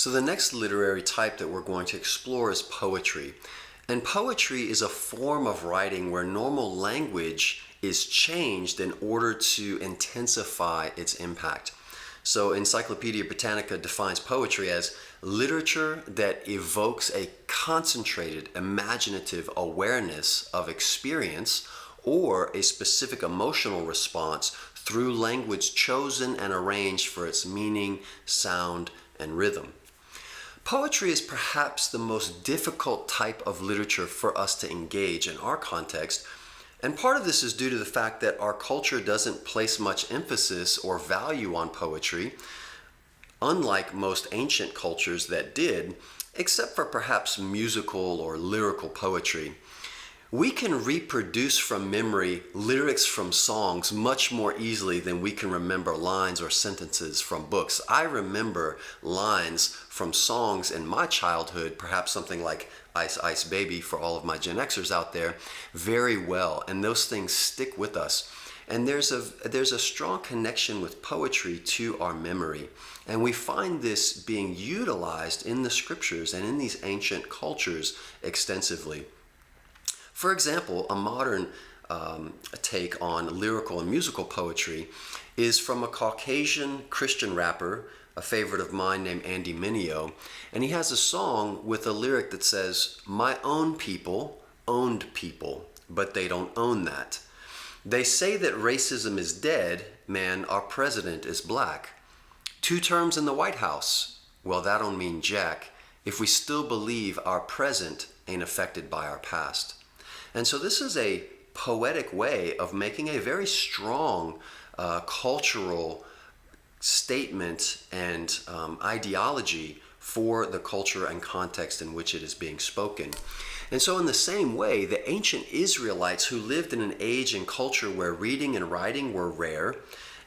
So the next literary type that we're going to explore is poetry. And poetry is a form of writing where normal language is changed in order to intensify its impact. So Encyclopedia Britannica defines poetry as literature that evokes a concentrated, imaginative awareness of experience or a specific emotional response through language chosen and arranged for its meaning, sound, and rhythm. Poetry is perhaps the most difficult type of literature for us to engage in our context, and part of this is due to the fact that our culture doesn't place much emphasis or value on poetry, unlike most ancient cultures that did, except for perhaps musical or lyrical poetry. We can reproduce from memory lyrics from songs much more easily than we can remember lines or sentences from books. I remember lines from songs in my childhood, perhaps something like Ice Ice Baby for all of my Gen Xers out there, very well, and those things stick with us. And there's a strong connection with poetry to our memory. And we find this being utilized in the scriptures and in these ancient cultures extensively. For example, a modern take on lyrical and musical poetry is from a Caucasian Christian rapper, a favorite of mine named Andy Mineo, and he has a song with a lyric that says, "My own people owned people, but they don't own that. They say that racism is dead, man, our president is black. 2 terms in the White House, well that don't mean jack if we still believe our present ain't affected by our past." And so this is a poetic way of making a very strong cultural statement and ideology for the culture and context in which it is being spoken. And so in the same way, the ancient Israelites who lived in an age and culture where reading and writing were rare,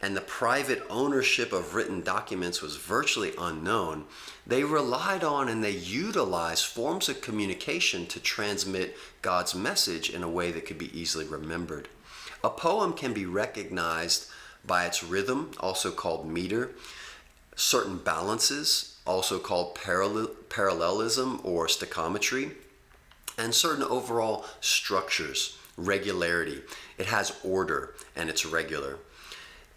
and the private ownership of written documents was virtually unknown, they relied on and they utilized forms of communication to transmit God's message in a way that could be easily remembered. A poem can be recognized by its rhythm, also called meter, certain balances, also called parallelism or staccametry, and certain overall structures, regularity. It has order and it's regular.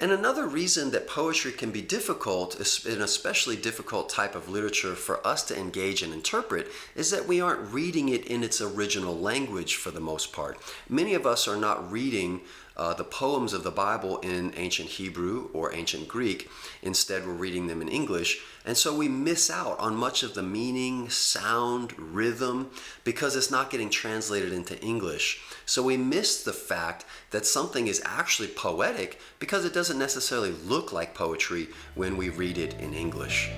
And another reason that poetry can be difficult, an especially difficult type of literature for us to engage and interpret, is that we aren't reading it in its original language for the most part. Many of us are not reading the poems of the Bible in ancient Hebrew or ancient Greek. Instead, we're reading them in English. And so we miss out on much of the meaning, sound, rhythm, because it's not getting translated into English. So we miss the fact that something is actually poetic because it doesn't necessarily look like poetry when we read it in English.